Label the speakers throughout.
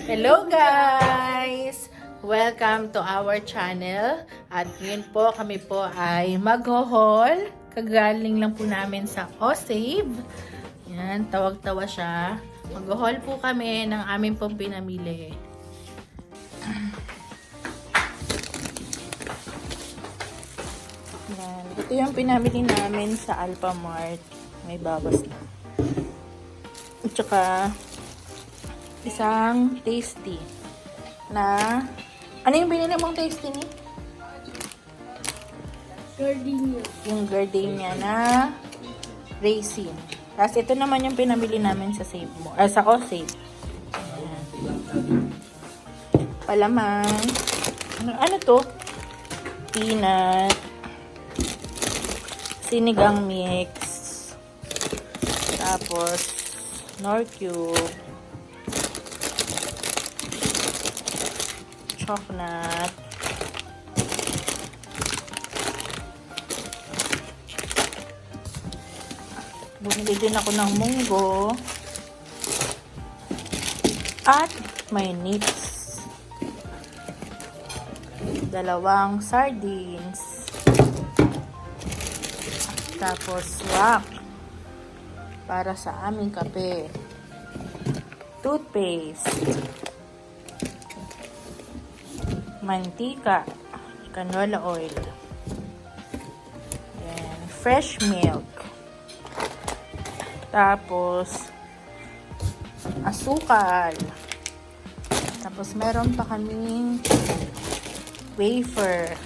Speaker 1: Hello guys! Welcome to our channel. At ngayon po kami po ay mag-haul. Kagaling lang po namin sa O-Save. Yan, tawag-tawa siya. Mag-haul po kami ng aming pong pinamili. Yan, ito yung pinamili namin sa Alphamart. May babas na. At saka isang tasty na ano yung binili mong tasty ni?
Speaker 2: Gardenia.
Speaker 1: Yung gardenia na raisin. Tapos ito naman yung pinamili namin sa Save mo. Sa O-Save. Ayan. Palamang. Ano to? Peanut. Sinigang mix. Tapos Knorr cube. Chocolate. Bumili din ako ng munggo. At may nips. Dalawang sardines. Tapos swak. Para sa aming kape. Toothpaste. Mantika, canola oil, and fresh milk, tapos asukal, tapos meron pa kaming wafer.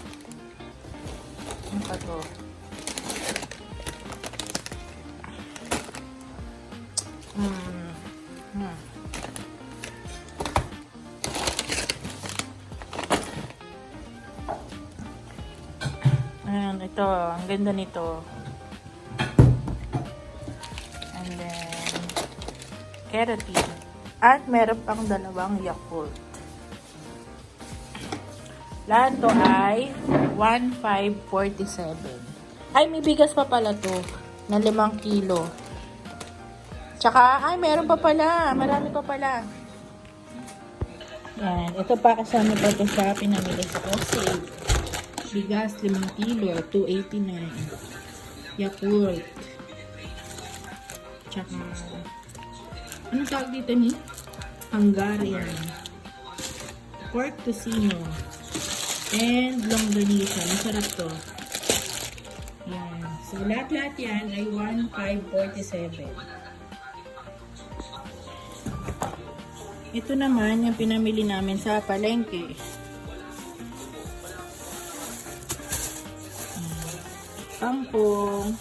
Speaker 1: Ano pa to? Ayan, ito. Ang ganda nito. And then, keratin. At meron pang dalawang Yakult. Lahat to ay 1,547. Ay, may bigas pa pala to na 5 kilo. Tsaka, ay, meron pa pala. Marami pa pala. Yan. Ito pa kasama pa ito sa pinamili sa O-Save. Bigas, 5 kilo, 289. Yakult. Tsaka, ano tawag dito ni? Hungarian. Pork tocino. And longganisa. Masarap to. Yan. So, lahat-lahat yan ay 1,547. Ito naman yung pinamili namin sa palengke. Kangkong,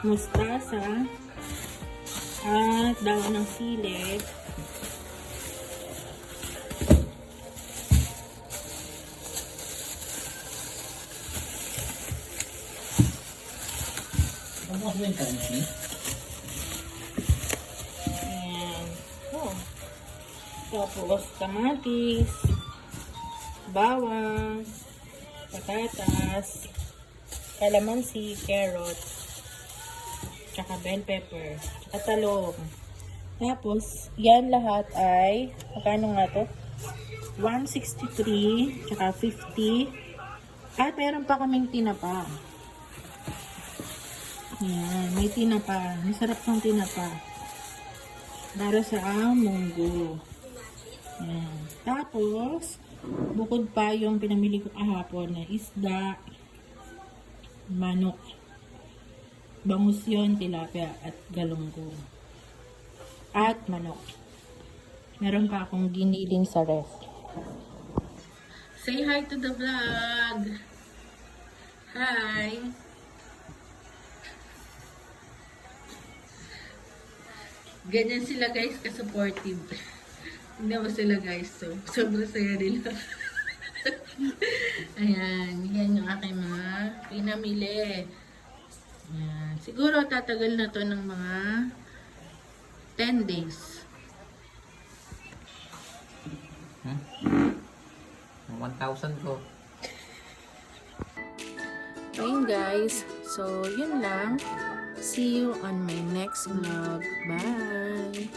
Speaker 1: mustasa, at dahon ng sili. Ayan. Oh. Tapos, kamatis, bawang, patatas, kalamansi, carrots, tsaka bell pepper, at talong. Tapos, yan lahat ay, magkano nga to? 163, tsaka 50, at meron pa kaming tinapa. Yan, may tinapa. Masarap ng tinapa. Para sa munggo. Yan. Tapos, bukod pa yung pinamili ko kahapon na isda, manok, bangus yun, tilapia, at galunggong. At manok. Meron pa akong giniling sa ref. Say hi to the vlog! Hi! Ganyan sila guys, ka-supportive. Hindi mo sila guys, so sobrang saya nila. Ayan, yan yung aking mga pinamili. Ayan. Siguro tatagal na to ng mga 10 days.
Speaker 3: 1,000 ko.
Speaker 1: Ayun guys. So, yun lang. See you on my next vlog. Bye!